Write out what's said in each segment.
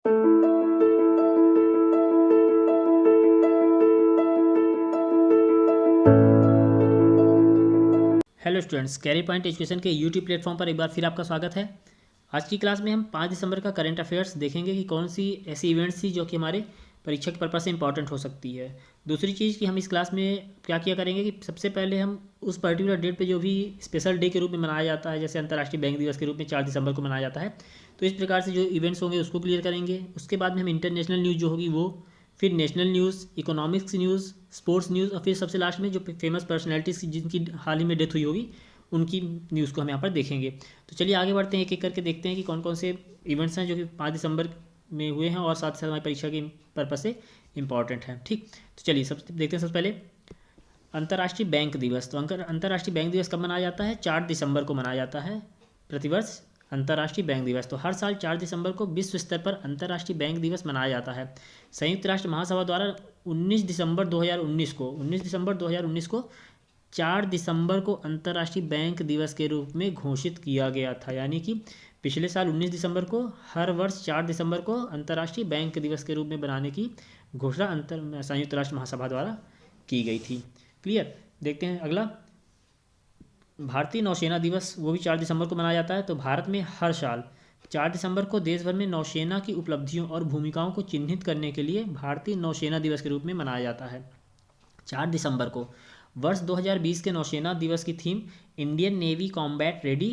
Hello students, career point education के YouTube platform पर एक बार फिर आपका स्वागत है। आज की क्लास में हम 5 दिसंबर का करंट अफेयर्स देखेंगे कि कौन सी ऐसी इवेंट्स थी जो कि हमारे परीक्षा के पर्पज़ से इंपॉर्टेंट हो सकती है। दूसरी चीज़ कि हम इस क्लास में क्या किया करेंगे कि सबसे पहले हम उस पर्टिकुलर डेट पे जो भी स्पेशल डे के रूप में मनाया जाता है, जैसे अंतर्राष्ट्रीय बैंक दिवस के रूप में 4 दिसंबर को मनाया जाता है, तो इस प्रकार से जो इवेंट्स होंगे उसको क्लियर करेंगे। उसके बाद में हम इंटरनेशनल न्यूज़ जो होगी वो, फिर national news, economics news, sports news और फिर सबसे लास्ट में जो फेमस पर्सनैलिटीज़ जिनकी हाल ही में डेथ हुई होगी उनकी न्यूज़ को हम यहाँ पर देखेंगे। तो चलिए आगे बढ़ते हैं, एक एक करके देखते हैं कि कौन कौन से इवेंट्स हैं जो कि 5 दिसंबर में हुए हैं और साथ ही साथ हमारी परीक्षा के पर्पज़ से इंपॉर्टेंट हैं। ठीक, तो चलिए सबसे देखते हैं। सबसे पहले अंतर्राष्ट्रीय बैंक दिवस। तो अंतर्राष्ट्रीय बैंक दिवस कब मनाया जाता है? 4 दिसंबर को मनाया जाता है प्रतिवर्ष अंतर्राष्ट्रीय बैंक दिवस। तो हर साल 4 दिसंबर को विश्व स्तर पर अंतर्राष्ट्रीय बैंक दिवस मनाया जाता है। संयुक्त राष्ट्र महासभा द्वारा 19 दिसंबर 2019 को 4 दिसंबर को अंतर्राष्ट्रीय बैंक दिवस के रूप में घोषित किया गया था। यानी कि पिछले साल 19 दिसंबर को, हर वर्ष 4 दिसंबर को अंतर्राष्ट्रीय बैंक दिवस के रूप में बनाने की घोषणा संयुक्त राष्ट्र महासभा द्वारा की गई थी। क्लियर। देखते हैं अगला, भारतीय नौसेना दिवस, वो भी 4 दिसंबर को मनाया जाता है। तो भारत में हर साल 4 दिसंबर को देश भर में नौसेना की उपलब्धियों और भूमिकाओं को चिन्हित करने के लिए भारतीय नौसेना दिवस के रूप में मनाया जाता है। 4 दिसंबर को वर्ष 2020 के नौसेना दिवस की theme Indian Navy combat ready,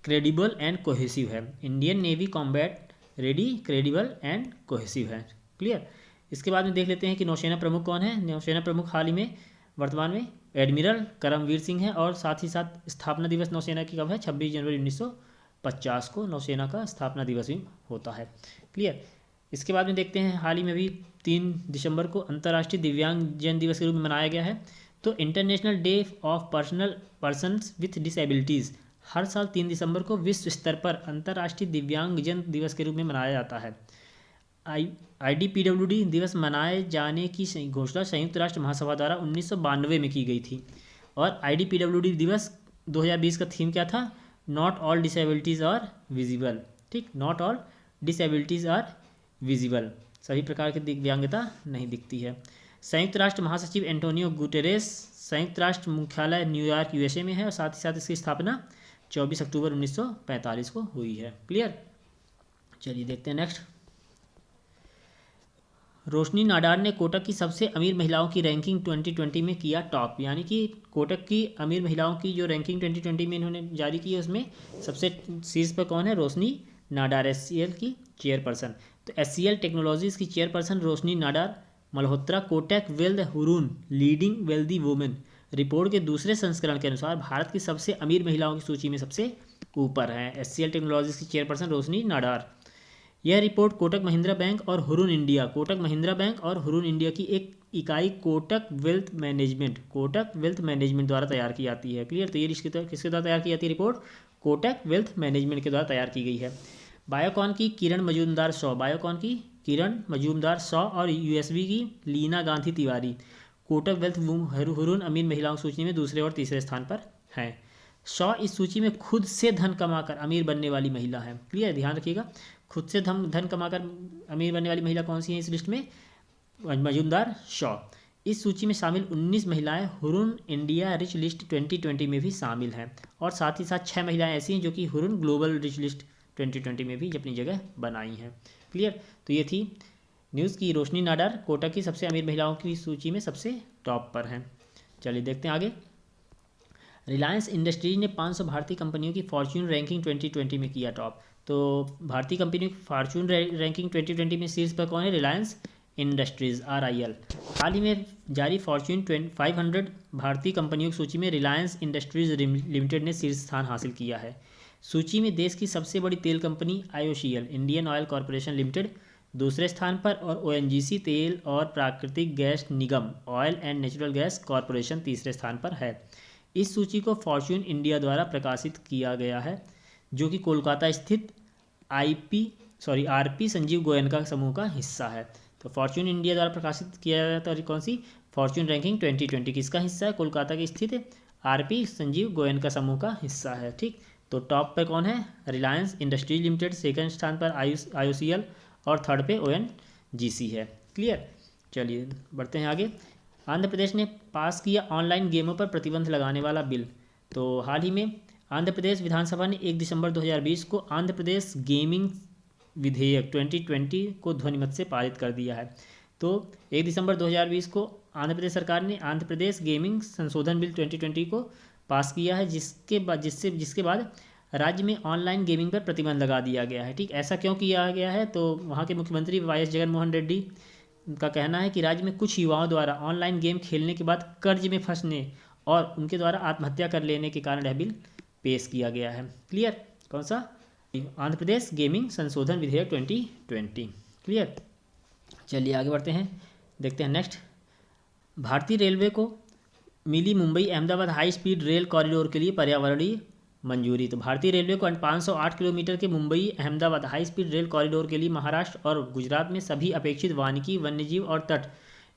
credible and cohesive है। Indian Navy combat ready, credible and cohesive है। क्लियर। इसके बाद में देख लेते हैं कि नौसेना प्रमुख कौन है। नौसेना प्रमुख हाल ही में वर्तमान में एडमिरल करमवीर सिंह है और साथ ही साथ स्थापना दिवस नौसेना की कब है? 26 जनवरी 1950 को नौसेना का स्थापना दिवस भी होता है। क्लियर। इसके बाद में देखते हैं, हाल ही में भी 3 दिसंबर को अंतर्राष्ट्रीय दिव्यांगजन दिवस के रूप में मनाया गया है। तो International Day of Persons with Disabilities हर साल 3 दिसंबर को विश्व स्तर पर अंतर्राष्ट्रीय दिव्यांगजन दिवस के रूप में मनाया जाता है। IDPWD दिवस मनाए जाने की घोषणा संयुक्त राष्ट्र महासभा द्वारा 1992 में की गई थी। और IDPWD दिवस 2020 का थीम क्या था? Not all disabilities are visible. ठीक, not all disabilities are visible, सभी प्रकार की दिव्यांगता नहीं दिखती है। संयुक्त राष्ट्र महासचिव एंटोनियो गुटेरेस, संयुक्त राष्ट्र मुख्यालय न्यूयॉर्क USA में है और साथ ही साथ इसकी स्थापना 24 अक्टूबर 1945 को हुई है। क्लियर। चलिए देखते हैं नेक्स्ट, रोशनी नाडार ने कोटक की सबसे अमीर महिलाओं की रैंकिंग 2020 में किया टॉप। यानी कि कोटक की अमीर महिलाओं की जो रैंकिंग 2020 में इन्होंने जारी की है उसमें सबसे शीर्ष पर कौन है? रोशनी नाडार, SCL की चेयरपर्सन। तो SCL टेक्नोलॉजीज़ की chairperson Roshni Nadar Malhotra Kotak wealth Hurun leading wealthy women report के दूसरे संस्करण के अनुसार भारत की सबसे अमीर महिलाओं की सूची में सबसे ऊपर हैं। SCL टेक्नोलॉजीज़ की चेयरपर्सन रोशनी नाडार। यह रिपोर्ट कोटक महिंद्रा बैंक और Hurun India, Kotak Mahindra bank और हुरून इंडिया की एक इकाई कोटक वेल्थ मैनेजमेंट द्वारा तैयार की जाती है। क्लियर। तो ये किसके द्वारा तैयार की जाती है रिपोर्ट? कोटक वेल्थ मैनेजमेंट के द्वारा तैयार की गई है। बायोकॉन की किरण मजूमदार शॉ और USB की लीना गांधी तिवारी कोटक वेल्थ हुरून अमीर महिलाओं की सूची में दूसरे और तीसरे स्थान पर हैं। शॉ इस सूची में खुद से धन कमाकर अमीर बनने वाली महिला है। क्लियर, ध्यान रखिएगा, खुद से धन कमाकर अमीर बनने वाली महिला कौन सी है इस लिस्ट में? मजूमदार शॉ। इस सूची में शामिल 19 महिलाएं हुरून इंडिया रिच लिस्ट 2020 में भी शामिल हैं और साथ ही साथ 6 महिलाएं ऐसी हैं जो कि हुरून ग्लोबल रिच लिस्ट 2020 में भी अपनी जगह बनाई हैं। क्लियर। तो ये थी न्यूज़ की रोशनी नाडार कोटक की सबसे अमीर महिलाओं की सूची में सबसे टॉप पर हैं। चलिए देखते हैं आगे, रिलायंस इंडस्ट्रीज ने 500 भारतीय कंपनियों की फॉर्च्यून रैंकिंग 2020 में किया टॉप। तो भारतीय कंपनियों की फॉर्च्यून रैंकिंग 2020 में शीर्ष पर कौन है? Reliance industries, RIL। हाल ही में जारी फॉर्च्यून 500 भारतीय कंपनियों की सूची में रिलायंस इंडस्ट्रीज लिमिटेड ने शीर्ष स्थान हासिल किया है। सूची में देश की सबसे बड़ी तेल company IOCL, Indian oil corporation limited, दूसरे स्थान पर और ONGC तेल और प्राकृतिक gas Nigam, oil and natural gas corporation तीसरे स्थान पर है। इस सूची को फॉर्च्यून इंडिया द्वारा प्रकाशित किया गया है जो कि कोलकाता स्थित RP संजीव गोयनका समूह का हिस्सा है। तो फॉर्च्यून इंडिया द्वारा प्रकाशित किया गया था कौन सी? फॉर्च्यून रैंकिंग 2020 किसका हिस्सा है? कोलकाता के स्थित RP संजीव गोयनका समूह का हिस्सा है। ठीक, तो टॉप पे कौन है? रिलायंस इंडस्ट्रीज लिमिटेड, सेकंड स्थान पर IOCL और थर्ड पे ONGC है। क्लियर। चलिए बढ़ते हैं आगे। आंध्र प्रदेश ने पास किया ऑनलाइन गेमों पर प्रतिबंध लगाने वाला बिल। तो हाल ही में आंध्र प्रदेश विधानसभा ने 1 दिसंबर 2020 को आंध्र प्रदेश गेमिंग विधेयक 2020 को ध्वनिमत से पारित कर दिया है। तो 1 दिसंबर 2020 को आंध्र प्रदेश सरकार ने आंध्र प्रदेश गेमिंग संशोधन बिल 2020 को पास किया है, जिसके बाद राज्य में ऑनलाइन गेमिंग पर प्रतिबंध लगा दिया गया है। ठीक, ऐसा क्यों किया गया है? तो वहाँ के मुख्यमंत्री YS जगनमोहन रेड्डी का कहना है कि राज्य में कुछ युवाओं द्वारा ऑनलाइन गेम खेलने के बाद कर्ज में फंसने और उनके द्वारा आत्महत्या कर लेने के कारण यह बिल पेश किया गया है। क्लियर। कौन सा? आंध्र प्रदेश गेमिंग संशोधन विधेयक 2020। क्लियर। चलिए आगे बढ़ते हैं, देखते हैं नेक्स्ट। भारतीय रेलवे को मिली Mumbai Ahmedabad high speed rail corridor के लिए पर्यावरणीय मंजूरी। तो भारतीय रेलवे को 508 किलोमीटर के Mumbai Ahmedabad high speed rail corridor के लिए महाराष्ट्र और गुजरात में सभी अपेक्षित वानिकी, वन्यजीव और तट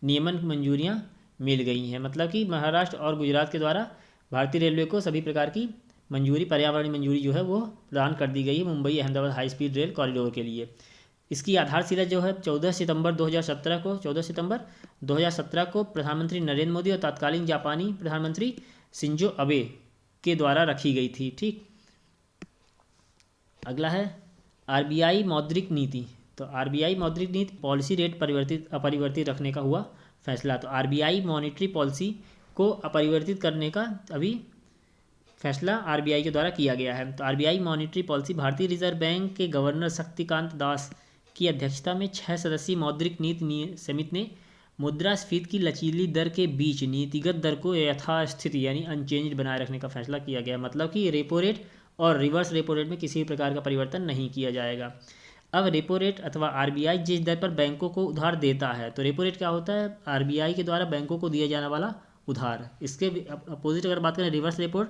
नियमन मंजूरियां मिल गई हैं। मतलब कि महाराष्ट्र और गुजरात के द्वारा भारतीय रेलवे को सभी प्रकार की मंजूरी, पर्यावरणीय मंजूरी जो है वो प्रदान कर दी गई है Mumbai Ahmedabad high speed rail corridor के लिए। इसकी आधारशिला जो है 14 सितंबर 2017 को प्रधानमंत्री नरेंद्र मोदी और तत्कालीन जापानी प्रधानमंत्री शिंजो अबे के द्वारा रखी गई थी। ठीक, अगला है RBI मौद्रिक नीति। तो RBI मौद्रिक नीति पॉलिसी रेट अपरिवर्तित रखने का हुआ फैसला। तो RBI मॉनेटरी पॉलिसी को अपरिवर्तित करने का अभी फैसला RBI के द्वारा किया गया है। तो RBI मॉनेटरी पॉलिसी भारतीय रिजर्व बैंक के गवर्नर शक्तिकांत दास की अध्यक्षता में 6 सदस्यीय मौद्रिक नीति समिति ने मुद्रास्फीति की लचीली दर के बीच नीतिगत दर को यथास्थित यानी अनचेंज्ड बनाए रखने का फैसला किया गया। मतलब कि रेपो रेट और रिवर्स रेपो रेट में किसी भी प्रकार का परिवर्तन नहीं किया जाएगा। अब रेपो रेट अथवा RBI जिस दर पर बैंकों को उधार देता है, तो रेपो रेट क्या होता है? RBI के द्वारा बैंकों को दिया जाने वाला उधार। इसके अपोजिट अगर बात करें रिवर्स रेपो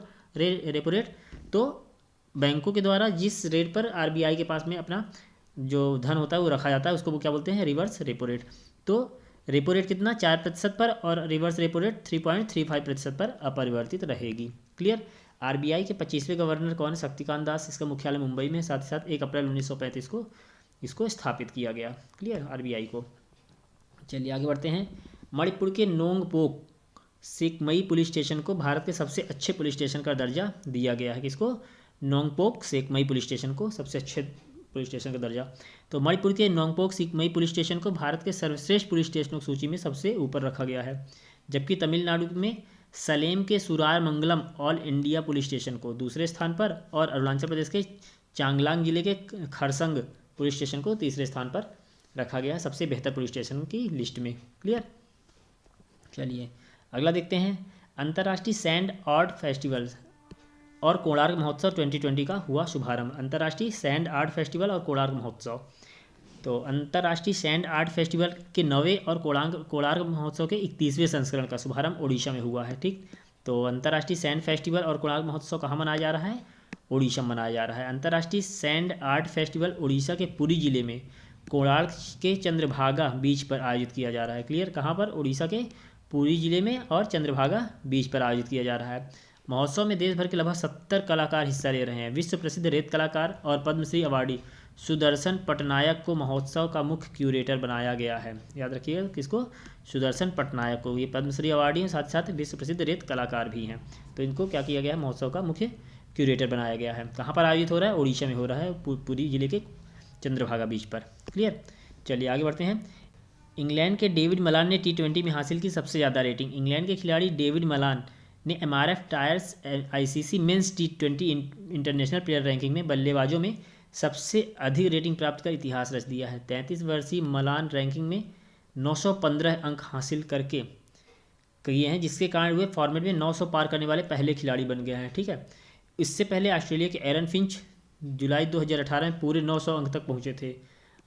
रेट, तो बैंकों के द्वारा जिस रेट पर RBI के पास में अपना जो धन होता है वो रखा जाता है, उसको वो क्या बोलते हैं? Reverse repo rate. तो रेपो रेट कितना? 4% पर और रिवर्स रेपो रेट 3.35% पर अपरिवर्तित रहेगी। क्लियर। RBI के 25वें गवर्नर कौन है? शक्तिकांत दास। इसका मुख्यालय मुंबई में, साथ ही साथ 1 अप्रैल 1935 को इसको स्थापित किया गया। क्लियर, RBI को। चलिए आगे बढ़ते हैं। मणिपुर के नोंगपोक सेकमई पुलिस स्टेशन को भारत के सबसे अच्छे पुलिस स्टेशन का दर्जा दिया गया है। किसको? नोंगपोक सेकमई पुलिस स्टेशन को सबसे अच्छे पुलिस स्टेशन का दर्जा। तो मणिपुर के नोंगपोक सेकमई पुलिस स्टेशन को भारत के सर्वश्रेष्ठ पुलिस स्टेशनों की सूची में सबसे ऊपर रखा गया है, जबकि तमिलनाडु में सलेम के सुरार मंगलम ऑल इंडिया पुलिस स्टेशन को दूसरे स्थान पर और अरुणाचल प्रदेश के चांगलांग जिले के खरसंग पुलिस स्टेशन को तीसरे स्थान पर रखा गया है सबसे बेहतर पुलिस स्टेशन की लिस्ट में। क्लियर। चलिए अगला देखते हैं। अंतर्राष्ट्रीय सैंड आर्ट फेस्टिवल और कोणार्क महोत्सव 2020 का हुआ शुभारंभ। अंतर्राष्ट्रीय सैंड आर्ट फेस्टिवल और कोणार्क महोत्सव। तो अंतर्राष्ट्रीय सैंड आर्ट फेस्टिवल के 9वें और कोणार्क महोत्सव के 31वें संस्करण का शुभारंभ ओडिशा में हुआ है। ठीक, तो अंतर्राष्ट्रीय सैंड फेस्टिवल और कोणार्क महोत्सव कहाँ मनाया जा रहा है? ओडिशा में मनाया जा रहा है। अंतर्राष्ट्रीय सैंड आर्ट फेस्टिवल ओडिशा के पुरी जिले में कोणार्क के चंद्रभागा बीच पर आयोजित किया जा रहा है। क्लियर, कहाँ पर? ओडिशा के पुरी जिले में और चंद्रभागा बीच पर आयोजित किया जा रहा है। महोत्सव में देश भर के लगभग 70 कलाकार हिस्सा ले रहे हैं। विश्व प्रसिद्ध रेत कलाकार और पद्मश्री अवार्डी सुदर्शन पटनायक को महोत्सव का मुख्य क्यूरेटर बनाया गया है। याद रखिएगा किसको? सुदर्शन पटनायक को। ये पद्मश्री अवार्डी हैं, साथ साथ विश्व प्रसिद्ध रेत कलाकार भी हैं। तो इनको क्या किया गया है? महोत्सव का मुख्य क्यूरेटर बनाया गया है। कहाँ पर आयोजित हो रहा है? ओडिशा में हो रहा है, पुरी जिले के चंद्रभागा बीच पर। क्लियर। चलिए आगे बढ़ते हैं। इंग्लैंड के डेविड मलान ने T20 में हासिल की सबसे ज़्यादा रेटिंग। इंग्लैंड के खिलाड़ी डेविड मलान ने MRF tyres ICC men's T20 international player ranking में बल्लेबाजों में सबसे अधिक रेटिंग प्राप्त कर इतिहास रच दिया है। 33 वर्षीय मलान रैंकिंग में 915 अंक हासिल करके किए हैं, जिसके कारण वे फॉर्मेट में 900 पार करने वाले पहले खिलाड़ी बन गए हैं। ठीक है, इससे पहले ऑस्ट्रेलिया के एरन फिंच जुलाई 2018 में पूरे 900 अंक तक पहुंचे थे।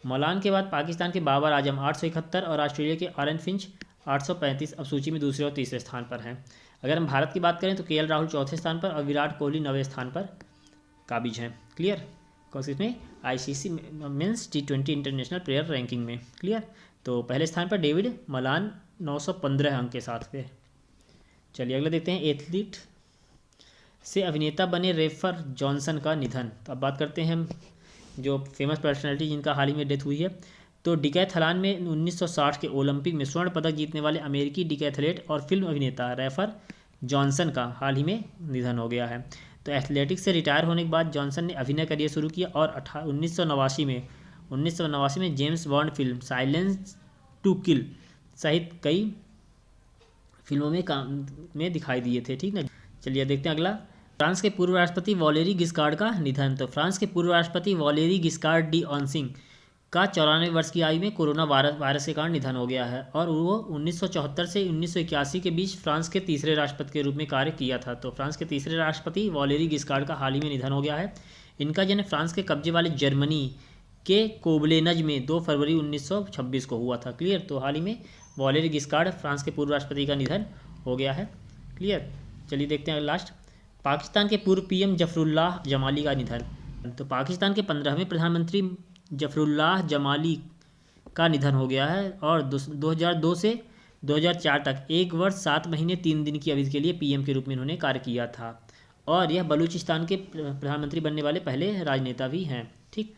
मलान के बाद पाकिस्तान के बाबर आजम 871 और ऑस्ट्रेलिया के एरन फिंच 835 अब सूची में दूसरे और तीसरे स्थान पर हैं। अगर हम भारत की बात करें तो KL राहुल चौथे स्थान पर और विराट कोहली 9वें स्थान पर काबिज हैं। क्लियर, कौन सी में? ICC men's T20 international player ranking में। क्लियर, तो पहले स्थान पर डेविड मलान 915 अंक के साथ पे। चलिए अगला देखते हैं। एथलीट से अभिनेता बने रेफर जॉनसन का निधन। तो अब बात करते हैं हम जो फेमस पर्सनैलिटी जिनका हाल ही में डेथ हुई है। तो डिकैथलॉन में 1960 के ओलंपिक में स्वर्ण पदक जीतने वाले अमेरिकी डिकैथलेट और फिल्म अभिनेता रैफर जॉनसन का हाल ही में निधन हो गया है। तो एथलेटिक्स से रिटायर होने के बाद जॉनसन ने अभिनय करियर शुरू किया और 1989 में James Bond film Silence to Kill सहित कई फिल्मों में काम में दिखाई दिए थे। ठीक ना। चलिए देखते हैं अगला। फ्रांस के पूर्व राष्ट्रपति वॉलेरी गिस्कार्ड का निधन। तो फ्रांस के पूर्व राष्ट्रपति वॉलेरी गिस्कार्ड डी ऑन्सिंग का 94 वर्ष की आयु में कोरोना वायरस के कारण निधन हो गया है और वो 1974 से 1981 के बीच फ्रांस के तीसरे राष्ट्रपति के रूप में कार्य किया था। तो फ्रांस के तीसरे राष्ट्रपति वॉलेरी गिस्कार्ड का हाल ही में निधन हो गया है। इनका जन्म फ्रांस के कब्जे वाले जर्मनी के कोबलेनज में 2 फरवरी 1926 को हुआ था। क्लियर। तो हाल ही में वॉलेरी गिस्कार्ड फ्रांस के पूर्व राष्ट्रपति का निधन हो गया है। क्लियर। चलिए देखते हैं लास्ट। पाकिस्तान के पूर्व पीएम जफरुल्लाह जमाली का निधन। तो पाकिस्तान के 15वें प्रधानमंत्री जफरुल्लाह जमाली का निधन हो गया है और 2002 से 2004 तक 1 वर्ष 7 महीने 3 दिन की अवधि के लिए पीएम के रूप में इन्होंने कार्य किया था और यह बलूचिस्तान के प्रधानमंत्री बनने वाले पहले राजनेता भी हैं। ठीक।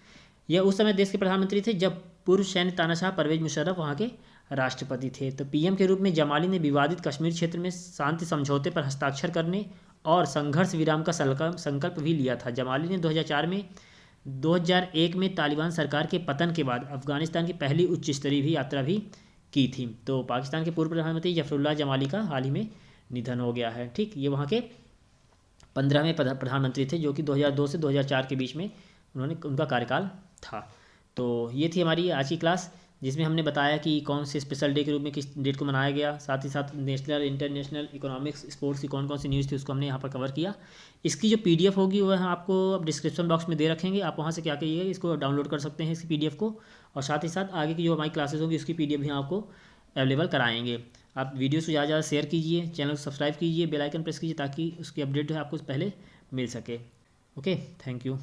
यह उस समय देश के प्रधानमंत्री थे जब पूर्व सैन्य तानाशाह परवेज मुशर्रफ वहाँ के राष्ट्रपति थे। तो पीएम के रूप में जमाली ने विवादित कश्मीर क्षेत्र में शांति समझौते पर हस्ताक्षर करने और संघर्ष विराम का संकल्प भी लिया था। जमाली ने 2001 में तालिबान सरकार के पतन के बाद अफगानिस्तान की पहली उच्च स्तरीय भी यात्रा भी की थी। तो पाकिस्तान के पूर्व प्रधानमंत्री जफरुल्लाह जमाली का हाल ही में निधन हो गया है। ठीक। ये वहाँ के 15वें प्रधानमंत्री थे जो कि 2002 से 2004 के बीच में उनका कार्यकाल था। तो ये थी हमारी आज की क्लास जिसमें हमने बताया कि कौन से स्पेशल डे के रूप में किस डेट को मनाया गया, साथ ही साथ नेशनल इंटरनेशनल इकोनॉमिक्स स्पोर्ट्स की कौन कौन सी न्यूज़ थी उसको हमने यहाँ पर कवर किया। इसकी जो पीडीएफ होगी वह आपको अब डिस्क्रिप्शन बॉक्स में दे रखेंगे, आप वहाँ से क्या करिएगा इसको डाउनलोड कर सकते हैं इसकी पीडीएफ को, और साथ ही साथ आगे की जो हमारी क्लासेस होंगी उसकी पीडीएफ भी आपको अवेलेबल कराएंगे। आप वीडियो को ज़्यादा शेयर कीजिए, चैनल को सब्सक्राइब कीजिए, बेल आइकन प्रेस कीजिए ताकि उसकी अपडेट जो है आपको पहले मिल सके। Okay, thank you.